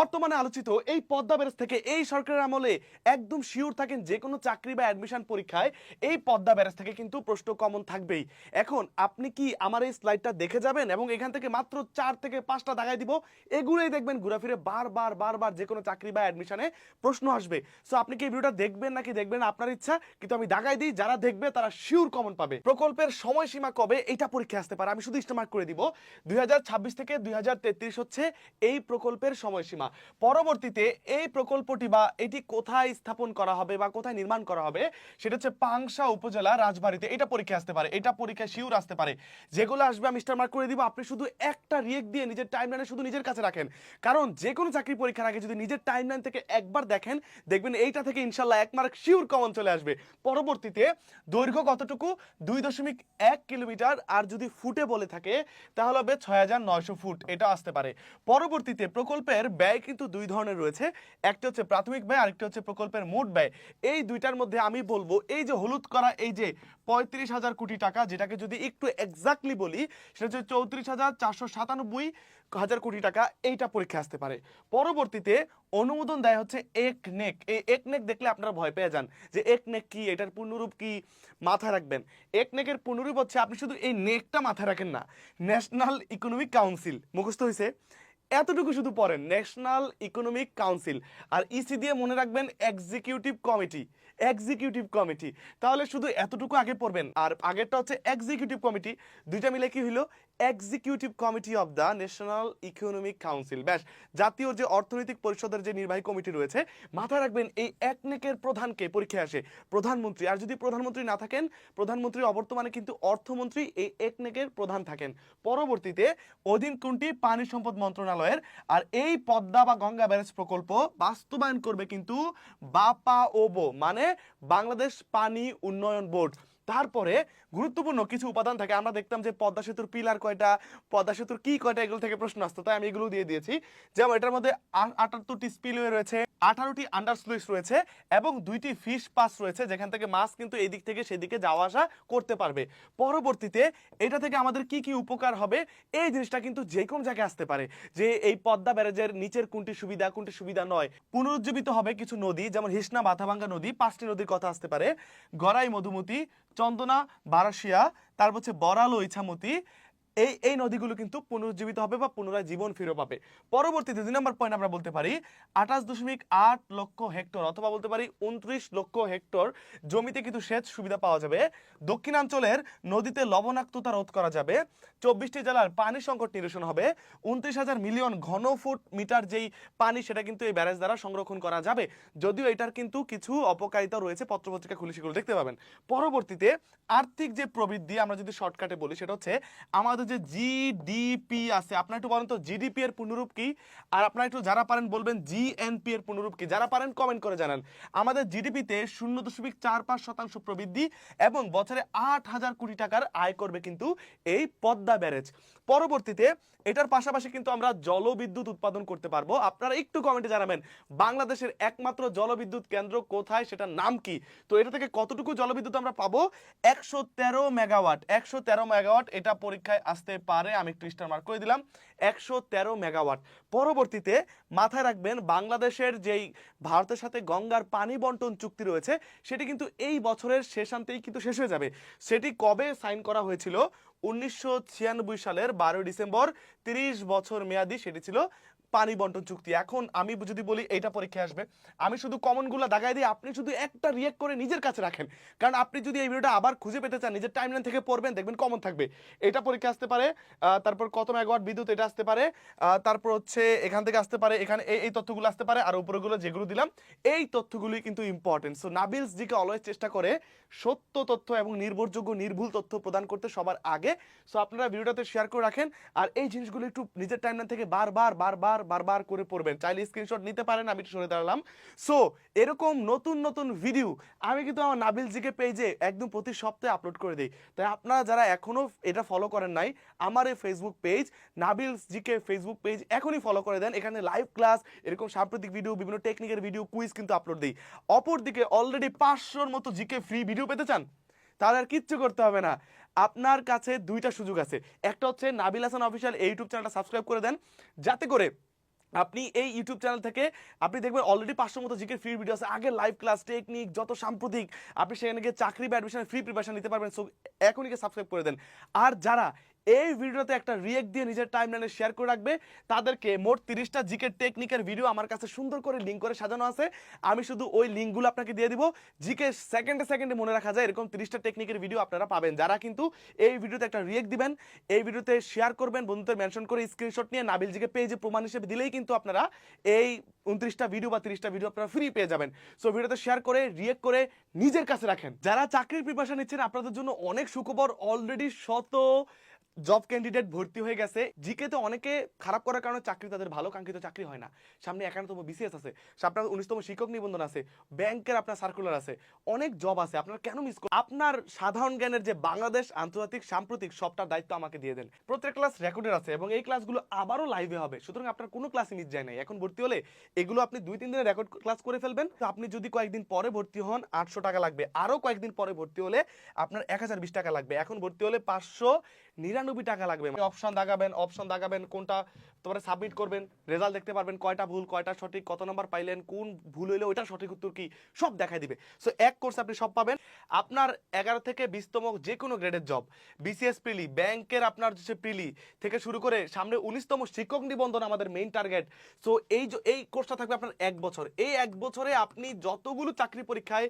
বর্তমানে আলোচিত এই পদ্মা ব্যারেজ থেকে এই সরকারের আমলে একদম শিওর থাকেন যে কোনো চাকরি বা অ্যাডমিশন পরীক্ষায় এই পদ্মা ব্যারেজ থেকে কিন্তু প্রশ্ন কমন থাকবেই। এখন আপনি কি আমার এই স্লাইডটা দেখে যাবেন এবং এখান থেকে মাত্র 4 থেকে 5টা দাগাই দিব, এগুলোই দেখবেন ঘুরাফিরে বারবার বারবার যে কোনো চাকরি বা অ্যাডমিশনে প্রশ্ন আসবে। সো আপনি কি এই ভিডিওটা দেখবেন নাকি দেখবেন আপনার ইচ্ছা, কিন্তু আমি দাগাই দিই যারা দেখবে তারা শিওর কমন পাবে। প্রকল্পের সময়সীমা কবে এটা পরীক্ষা আসতে পারে আমি শুধু স্টামার্ক করে দিব, 2026 থেকে 2033 হচ্ছে এই প্রকল্পের সময়সীমা। পরবর্তীতে এই প্রকল্পটি বা এটি কোথায় স্থাপন করা হবে বা কোথায় নির্মাণ করা হবে সেটা হচ্ছে পাংশা উপজেলা রাজবাড়িতে। এটা পরীক্ষা আসতে পারে, এটা পরীক্ষায় শিওর আসতে পারে। যেগুলো আসবে আমি স্টার মার্ক করে দিব, আপনি শুধু একটা রিয়েক্ট দিয়ে নিজের টাইমলাইনে শুধু নিজের কাছে রাখেন, কারণ যে কোনো চাকরি পরীক্ষার আগে যদি নিজের টাইমলাইন থেকে একবার দেখেন দেখবেন এইটা থেকে ইনশাল্লাহ 1 মার্ক শিওর কমন চলে আসবে। পরবর্তীতে দৈর্ঘ্য কতটুকু, 2.1 কিলোমিটার, আর যদি ফুটে বলে থাকে তাহলে হবে 6900 ফুট, এটা আসতে পারে। পরবর্তীতে প্রকল্পের ব্যয় কিন্তু দুই ধরনের রয়েছে, একটা হচ্ছে প্রাথমিক ব্যয়, আরেকটা হচ্ছে প্রকল্পের মোট ব্যয়। এই দুইটার মধ্যে আমি বলবো এই যে হলুদ করা এই যে 35,000 কোটি টাকা, যেটাকে যদি একটু এক্স্যাক্টলি বলি সেটা হচ্ছে 34,497,000 কোটি টাকা, এইটা পরীক্ষা আসতে পারে। পরবর্তীতে অনুমোদন দেয় হচ্ছে একনেক। এই একনেক দেখলে আপনারা ভয় পেয়ে যান যে একনেক কি, এটার পূর্ণরূপ কি, মাথায় রাখবেন একনেকের পূর্ণরূপ হচ্ছে, আপনি শুধু এই নেকটা মাথায় রাখেন না, ন্যাশনাল ইকোনমিক কাউন্সিল মুখস্থ হয়েছে, এতটুকু শুধু পড়েন, ন্যাশনাল ইকোনমিক কাউন্সিল। আর ইসি দিয়ে মনে রাখবেন এক্সিকিউটিভ কমিটি, এক্সিকিউটিভ কমিটি। তাহলে শুধু এতটুকু আগে পড়বেন, আর আগেরটা হচ্ছে এক্সিকিউটিভ কমিটি, দুইটা মিলে কি হইলো executive committee of the national economic council. ব্যাস, জাতীয় যে অর্থনৈতিক পরিষদের যে নির্বাহী কমিটি রয়েছে, মাথায় রাখবেন এই একনেকের প্রধানকে পরীক্ষায় আসে প্রধানমন্ত্রী, আর যদি প্রধানমন্ত্রী না থাকেন, প্রধানমন্ত্রীর অবর্তমানে কিন্তু অর্থমন্ত্রী এই একনেকের প্রধান থাকেন। পরবর্তীতে অধীন কোনটি, পানি সম্পদ মন্ত্রণালয়ের। আর এই পদ্মা বা গঙ্গা ব্যারেজ প্রকল্প বাস্তবায়ন করবে কিন্তু বাপাওবো, মানে বাংলাদেশ পানি উন্নয়ন বোর্ড। তারপরে গুরুত্বপূর্ণ কিছু উপাদান থাকে, আমরা দেখতাম যে পদ্মা সেতুর পিলার কয়টা, পদ্মা সেতুর কি কয়টা, এগুলো থেকে প্রশ্ন আসতো, তাই আমি এগুলো দিয়ে দিয়েছি। যেমন এটার মধ্যে 78টি স্পিলওয়ে রয়েছে, 18টি আন্ডার স্লুইস রয়েছে এবং 2টি ফিশ পাস রয়েছে, যেখান থেকে মাছ কিন্তু এদিক থেকে সেদিকে যাওয়া আসা করতে পারবে। পরবর্তীতে এটা থেকে আমাদের কি কি উপকার হবে, এই জিনিসটা কিন্তু যে কোনো জায়গায় আসতে পারে, যে এই পদ্মা ব্যারেজের নিচের কোনটি সুবিধা কোনটি সুবিধা নয়। পুনরুজ্জীবিত হবে কিছু নদী, যেমন হিসনা মাথাভাঙ্গা নদী, 5টি নদীর কথা আসতে পারে, গড়াই মধুমতি, চন্দনা বারাসিয়া, তারপর হচ্ছে বরালো ইছামতি। এই নদীগুলো কিন্তু পুনরুজ্জীবিত হবে বা পুনরায় জীবন ফিরে পাবে। পরবর্তীতে 2 নম্বর পয়েন্ট আমরা বলতে পারি 28.8 লক্ষ হেক্টর অথবা বলতে পারি 29 লক্ষ হেক্টর জমিতে কিন্তু সেচ সুবিধা পাওয়া যাবে। দক্ষিণাঞ্চলের নদীতে লবণাক্ততা রোধ করা যাবে। 24টি জেলার পানি সংকট নিরসন হবে। 29,000 মিলিয়ন ঘনফুট মিটার যেই পানি, সেটা কিন্তু এই ব্যারেজ দ্বারা সংরক্ষণ করা যাবে। যদিও এটার কিন্তু কিছু অপকারিতা রয়েছে, পত্রপত্রিকা খুলে সেগুলো দেখতে পাবেন। পরবর্তীতে আর্থিক যে প্রবৃদ্ধি, আমরা যদি শর্টকাটে বলি সেটা হচ্ছে আমাদের যে জিডিপি আছে, আপনারা একটু বলেন তো জিডিপি এর পূর্ণরূপ কি, আর আপনারা একটু যারা পারেন বলবেন জিএনপি এর পূর্ণরূপ কি, যারা পারেন কমেন্ট করে জানান। আমাদের জিডিপিতে 0.45% প্রবৃদ্ধি এবং বছরে 8,000 কোটি টাকার আয় করবে কিন্তু এই পদ্মা ব্যারেজ। পরবর্তীতে এটার পাশাপাশি কিন্তু আমরা জলবিদ্যুৎ উৎপাদন করতে পারবো। আপনারা একটু কমেন্টে জানাবেন বাংলাদেশের একমাত্র জলবিদ্যুৎ কেন্দ্র কোথায়, সেটার নাম কি। তো এটা থেকে কতটুকু জলবিদ্যুৎ আমরা পাবো, 113 মেগাওয়াট, 113 মেগাওয়াট এটা পরীক্ষায় আসতে পারে, আমি একটু স্টার মার্ক করে দিলাম 113 মেগাওয়াট। পরবর্তীতে মাথায় রাখবেন বাংলাদেশের যেই ভারতের সাথে গঙ্গার পানি বন্টন চুক্তি রয়েছে, সেটি কিন্তু এই বছরের শেষান্তেই কিন্তু শেষ হয়ে যাবে। সেটি কবে সাইন করা হয়েছিল, 1996 সালের 12 ডিসেম্বর, 30 বছর মেয়াদি সেটি ছিল পানি বন্টন চুক্তি। এখন আমি যদি বলি এইটা পরীক্ষায় আসবে, আমি শুধু কমনগুলো দাগাই দিই, আপনি শুধু একটা রিয়েক্ট করে নিজের কাছে রাখেন, কারণ আপনি যদি এই ভিডিওটা আবার খুঁজে পেতে চান নিজের টাইমলাইন থেকে পড়বেন, দেখবেন কমন থাকবে। এটা পরীক্ষা আসতে পারে। তারপর কত মেগাওয়াট বিদ্যুৎ, এটা আসতে পারে। তারপর হচ্ছে এখান থেকে আসতে পারে, এখানে এই তথ্যগুলো আসতে পারে, আর উপরেগুলো যেগুলো দিলাম এই তথ্যগুলোই কিন্তু important. So Nabil's GK always চেষ্টা করে সত্য তথ্য এবং নির্ভরযোগ্য নির্ভুল তথ্য প্রদান করতে সবার আগে। সো আপনারা ভিডিওটাতে শেয়ার করে রাখেন, আর এই জিনিসগুলো একটু নিজের টাইমলাইন থেকে বারবার বারবার বারবার করে পড়বেন। চাইলে স্ক্রিনশট নিতে পারেন, আমি একটু সরে দাঁড়ালাম। সো এরকম নতুন নতুন ভিডিও আমি কিন্তু আমার নাবিল জিকে পেজে একদম প্রতি সপ্তাহে আপলোড করে দিই। তাই আপনারা যারা এখনো এটা ফলো করেন নাই, আমার এই Facebook page Nabil GK Facebook page এখনই ফলো করে দেন। এখানে লাইভ ক্লাস, এরকম সাম্প্রতিক ভিডিও, বিভিন্ন টেকনিকের ভিডিও, কুইজ কিন্তু আপলোড দিই। অপরদিকে অলরেডি 500-র মতো জিকে ফ্রি ভিডিও পেতে চান, তাহলে আর কিচ্ছু করতে হবে না। আপনার কাছে দুইটা সুযোগ আছে। একটা হচ্ছে নাবিল হাসান অফিসিয়াল এই ইউটিউব চ্যানেলটা সাবস্ক্রাইব করে দেন, যাতে করে আপনি এই ইউটিউব চ্যানেল থেকে আপনি দেখবেন অলরেডি 500 মতো জিকের ফ্রি ভিডিও আছে, আগে লাইভ ক্লাস টেকনিক যত সাম্প্রতিক, আপনি সেখানে গিয়ে চাকরি বা অ্যাডমিশনের ফ্রি প্রিপারেশন নিতে পারবেন। সো এখনই গিয়ে সাবস্ক্রাইব করে দেন। আর যারা এই ভিডিওতে একটা রিয়েক্ট দিয়ে নিজের টাইমলাইনে শেয়ার করে রাখবে তাদেরকে মোট 30টা জিকের টেকনিকের ভিডিও আমার কাছে সুন্দর করে লিঙ্ক করে সাজানো আছে। আমি শুধু ওই লিঙ্কগুলো আপনাকে দিয়ে দিব। জিকে সেকেন্ডে সেকেন্ডে মনে রাখা যায় এরকম 30টা টেকনিকের ভিডিও আপনারা পাবেন। যারা কিন্তু এই ভিডিওতে একটা রিয়েক্ট দিবেন, এই ভিডিওতে শেয়ার করবেন, বন্ধুদের মেনশন করে স্ক্রিনশট নিয়ে নাবিল জিকে পেজে প্রমাণ হিসেবে দিলেই কিন্তু আপনারা এই 29টা ভিডিও বা 30টা ভিডিও আপনারা ফ্রি পেয়ে যাবেন। সো ভিডিওতে শেয়ার করে রিয়েক্ট করে নিজের কাছে রাখেন। যারা চাকরির প্রিপারেশন নিচ্ছেন আপনাদের জন্য অনেক সুখবর, অলরেডি শত জব ক্যান্ডিডেট ভর্তি হয়ে গেছে। জিকেতে অনেকে খারাপ করার কারণে চাকরি তাদের ভালো কাঙ্ক্ষিত চাকরি হয় না। সামনে 51তম বিসিএস আছে, আপনার 19তম শিক্ষক নিবন্ধন আছে, ব্যাংকের আপনার সার্কুলার আছে, অনেক জব আছে। আপনারা কেন মিস করেন? আপনার সাধারণ জ্ঞানের যে বাংলাদেশ, আন্তর্জাতিক, সাম্প্রতিক সবটার দায়িত্ব আমাকে দিয়ে দেন। প্রত্যেক ক্লাস রেকর্ডের আছে এবং এই ক্লাসগুলো আবারও লাইভে হবে, সুতরাং আপনার কোনো ক্লাসই মিস যায় নাই। এখন ভর্তি হলে এগুলো আপনি 2-3 দিনে রেকর্ড ক্লাস করে ফেলবেন। তো আপনি যদি কয়েকদিন পরে ভর্তি হন 800 টাকা লাগবে, আরও কয়েকদিন পরে ভর্তি হলে আপনার 1020 টাকা লাগবে, এখন ভর্তি হলে 599 টাকা লাগবে। অপশন দাগাবেন কোনটা তোমরা সাবমিট করবেন, রেজাল্ট দেখতে পারবেন কয়টা ভুল কয়টা সঠিক, কত নাম্বার পাইলেন, কোন ভুল হইলে ওইটা সঠিক উত্তর কি, সব দেখাই দিবে। সো এক কোর্স আপনি সব পাবেন। আপনার 11 থেকে 20তম যে কোনো গ্রেডের জব, বিসিএস প্রিলি, ব্যাংকের আপনার যে প্রিলি থেকে শুরু করে সামনে 19তম শিক্ষক নিবন্ধন আমাদের মেইন টার্গেট। সো এই কোর্সটা থাকবে আপনার 1 বছর। এই 1 বছরে আপনি যতগুলো চাকরি পরীক্ষায়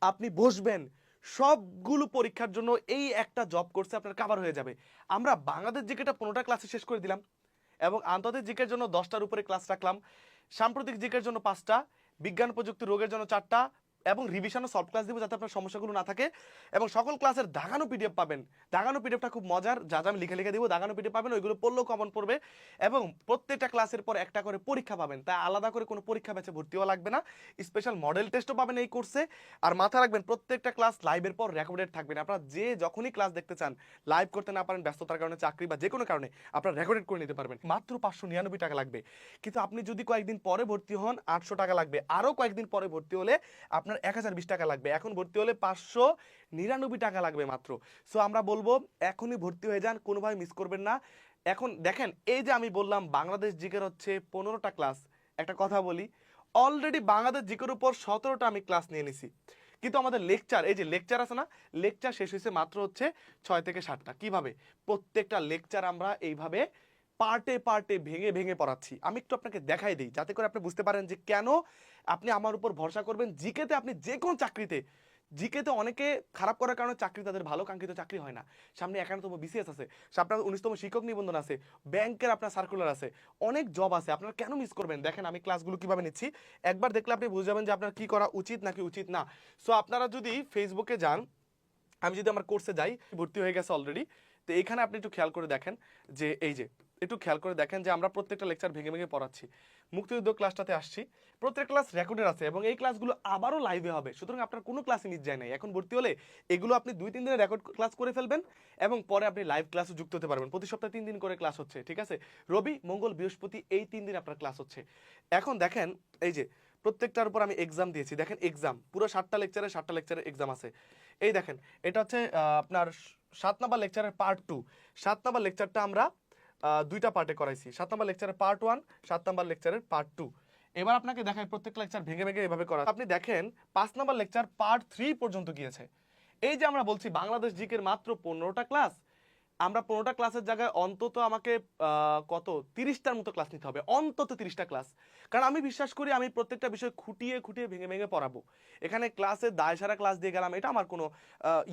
আপনি বসবেন সবগুলো পরীক্ষার জন্য এই একটা জব কোর্সে আপনার কভার হয়ে যাবে। আমরা বাংলাদেশ জিকেটা 15টা ক্লাসে শেষ করে দিলাম এবং আন্তর্জাতিক জিকের জন্য 10টার উপরে ক্লাস রাখলাম, সাম্প্রতিক জিকের জন্য 5টা, বিজ্ঞান প্রযুক্তি রোগের জন্য 4টা এবং রিভিশনও সলভ ক্লাস দিব যাতে আপনার সমস্যাগুলো না থাকে। এবং সকল ক্লাসের দাগানো পিডিএফ পাবেন। দাগানো পিডিএফটা খুব মজার, যা যা আমি লিখে দিব দাগানো পিডিএফ পাবেন, ওইগুলো পড়লেও কমন পড়বে। এবং প্রত্যেকটা ক্লাসের পর একটা করে পরীক্ষা পাবেন, তাই আলাদা করে কোনো পরীক্ষা ব্যাচে ভর্তি হওয়া লাগবে না। স্পেশাল মডেল টেস্টও পাবেন এই কোর্সে। আর মাথা রাখবেন প্রত্যেকটা ক্লাস লাইভের পর রেকর্ডেড থাকবেন। আপনারা যে যখনই ক্লাস দেখতে চান, লাইভ করতে না পারেন ব্যস্ততার কারণে, চাকরি বা যে কোনো কারণে, আপনারা রেকর্ডেড করে নিতে পারবেন। মাত্র 599 টাকা লাগবে। কিন্তু আপনি যদি কয়েকদিন পরে ভর্তি হন 800 টাকা লাগবে, আরও কয়েকদিন পরে ভর্তি হলে আপনার 1020 টাকা লাগবে, এখন ভর্তি হলে 599 টাকা লাগবে মাত্র। সো আমরা বলবো এখনই ভর্তি হয়ে যান, কোনোভাবে মিস করবেন না। এখন দেখেন এই যে আমি বললাম বাংলাদেশ জিকের হচ্ছে 15টা ক্লাস, একটা কথা বলি, অলরেডি বাংলাদেশ জিকের উপর 17টা আমি ক্লাস নিয়ে নিছি। কিন্তু আমাদের লেকচার, এই যে লেকচার আছে না, লেকচার শেষ হয়েছে মাত্র হচ্ছে 6 থেকে 7টা। কিভাবে? প্রত্যেকটা লেকচার আমরা এইভাবে পার্টে পার্টে ভেঙে ভেঙে পড়াচ্ছি। আমি একটু আপনাকে দেখাই দিই যাতে করে আপনি বুঝতে পারেন যে কেন আপনি আমার উপর ভরসা করবেন। জিকেতে আপনি যে কোনো চাকরিতে, জিকেতে অনেকে খারাপ করার কারণে চাকরি তাদের ভালো কাঙ্ক্ষিত চাকরি হয় না। সামনে 51তম বিসিএস আছে, আপনার 19তম শিক্ষক নিবন্ধন আছে, ব্যাংকের আপনার সার্কুলার আছে, অনেক জব আছে। আপনারা কেন মিস করবেন? দেখেন আমি ক্লাসগুলো কিভাবে নিচ্ছি, একবার দেখলে আপনি বুঝে যাবেন যে আপনার কি করা উচিত নাকি উচিত না। সো আপনারা যদি ফেসবুকে যান, আমি যদি আমার কোর্সে যাই, ভর্তি হয়ে গেছে অলরেডি, তো এইখানে আপনি একটু খেয়াল করে দেখেন যে এই যে একটু খেয়াল করে দেখেন যে আমরা প্রত্যেকটা লেকচার ভেঙে ভেঙে পড়াচ্ছি। মুক্তিযুদ্ধ ক্লাসটাতে আসছি, প্রত্যেক ক্লাস রেকর্ডের আছে এবং এই ক্লাসগুলো আবারও লাইভে হবে, সুতরাং আপনার কোনো ক্লাসই মিস যায় নাই। এখন ভর্তি হলে এগুলো আপনি 2-3 দিনে রেকর্ড ক্লাস করে ফেলবেন এবং পরে আপনি লাইভ ক্লাসে যুক্ত হতে পারবেন। প্রতি সপ্তাহে 3 দিন করে ক্লাস হচ্ছে, ঠিক আছে? রবি, মঙ্গল, বৃহস্পতি এই 3 দিন আপনার ক্লাস হচ্ছে। এখন দেখেন এই যে প্রত্যেকটার উপর আমি এক্সাম দিয়েছি, দেখেন এক্সাম পুরো 7টা লেকচারের এক্সাম আছে। এই দেখেন এটা হচ্ছে আপনার 7 নাম্বার লেকচারের পার্ট 2। 7 নাম্বার লেকচারটা আমরা 2টা পার্টে করাইছি। 7 নাম্বার লেকচারের পার্ট 1, 7 নাম্বার লেকচারের পার্ট 2। এবার আপনাকে দেখাই প্রত্যেক লেকচার ভেঙে ভেঙে এভাবে করা। আপনি দেখেন 5 নাম্বার লেকচার পার্ট 3 পর্যন্ত গিয়েছে। এই যে আমরা বলছি বাংলাদেশ জিকের মাত্র 15টা ক্লাস, আমরা 15টা ক্লাসের জায়গায় অন্তত আমাকে কত 30টার মতো ক্লাস নিতে হবে, অন্তত 30টা ক্লাস। কারণ আমি বিশ্বাস করি আমি প্রত্যেকটা বিষয় খুঁটিয়ে খুঁটিয়ে ভেঙে ভেঙে পড়াবো। এখানে ক্লাসে দায় সারা ক্লাস দিয়ে গেলাম এটা আমার কোনো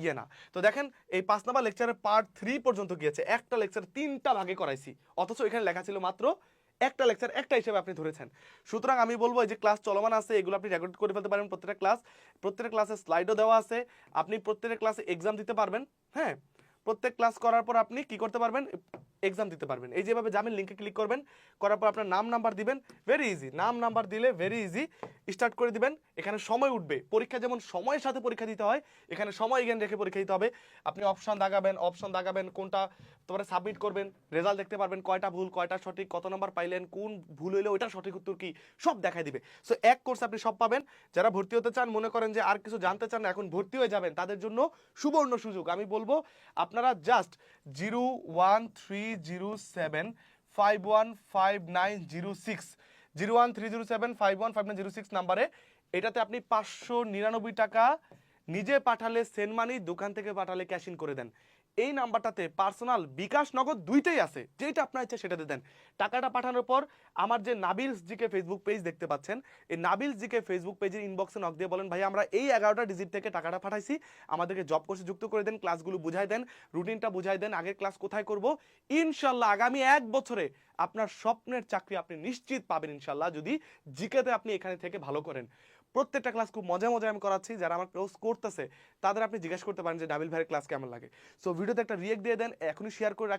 ইয়ে না। তো দেখেন এই 5 নাম্বার লেকচারের পার্ট 3 পর্যন্ত গিয়েছে, একটা লেকচার 3টা ভাগে করাইছি, অথচ এখানে লেখা ছিল মাত্র একটা লেকচার, একটা হিসেবে আপনি ধরেছেন। সুতরাং আমি বলবো এই যে ক্লাস চলমান আছে এগুলো আপনি রেকর্ড করে ফেলতে পারেন। প্রত্যেকটা ক্লাসে স্লাইডও দেওয়া আছে, আপনি প্রত্যেকটা ক্লাসে এক্সাম দিতে পারবেন। হ্যাঁ, প্রত্যেক ক্লাস করার পর আপনি কি করতে পারবেন, এক্সাম দিতে পারবেন। এই যেভাবে যাবেন, লিঙ্কে ক্লিক করবেন, করার পর আপনার নাম নাম্বার দিবেন, ভেরি ইজি। নাম নাম্বার দিলে ভেরি ইজি স্টার্ট করে দিবেন। এখানে সময় উঠবে, পরীক্ষা যেমন সময়ের সাথে পরীক্ষা দিতে হয়, এখানে সময় জ্ঞান রেখে পরীক্ষা দিতে হবে। আপনি অপশন দাগাবেন কোনটা তোমরা সাবমিট করবেন, রেজাল্ট দেখতে পারবেন কয়টা ভুল কয়টা সঠিক, কত নাম্বার পাইলেন, কোন ভুল হইলে ওইটা সঠিক উত্তর কি, সব দেখাই দিবে। সো এক কোর্স আপনি সব পাবেন। যারা ভর্তি হতে চান, মনে করেন যে আর কিছু জানতে চান এখন ভর্তি হয়ে যাবেন, তাদের জন্য সুবর্ণ সুযোগ। আমি বলবো আপনারা জাস্ট 01307515906 013075159006 নাম্বারে। এটাতে আপনি 599 টাকা নিজে পাঠালে সেন্ড মানি, দোকান থেকে পাঠালে ক্যাশ ইন করে দেন। এই নাম্বারটাতে পার্সোনাল, বিকাশ, নগদ দুইটাই আছে, যেটা আপনার ইচ্ছা সেটাতে দেন। টাকাটা পাঠানোর পর আমার যে নাবিলস জিকে ফেসবুক পেজ দেখতে পাচ্ছেন, এই নাবিলস জিকে ফেসবুক পেজের ইনবক্সে নক দিয়ে বলেন ভাই আমরা এই 11টা ডিজিট থেকে টাকাটা পাঠাইছি, আমাদেরকে জব কোর্সে যুক্ত করে দেন, ক্লাসগুলো বুঝাই দেন, রুটিনটা বুঝাই দেন, আগের ক্লাস কোথায় করব। ইনশাল্লাহ আগামী 1 বছরে আপনার স্বপ্নের চাকরি আপনি নিশ্চিত পাবেন ইনশাল্লাহ, যদি জিকেতে আপনি এখানে থেকে ভালো করেন। প্রত্যেকটা ক্লাস খুব মজা মজা আমি করাচ্ছি, যারা আমার কোর্স করতেছে তাদের আপনি জিজ্ঞাসা করতে পারেন যে নাবিল ভাইয়ের ক্লাস কেমন লাগে। সো ভিডিওতে একটা রিয়েক্ট দিয়ে দেন, এখনই শেয়ার করে রাখেন।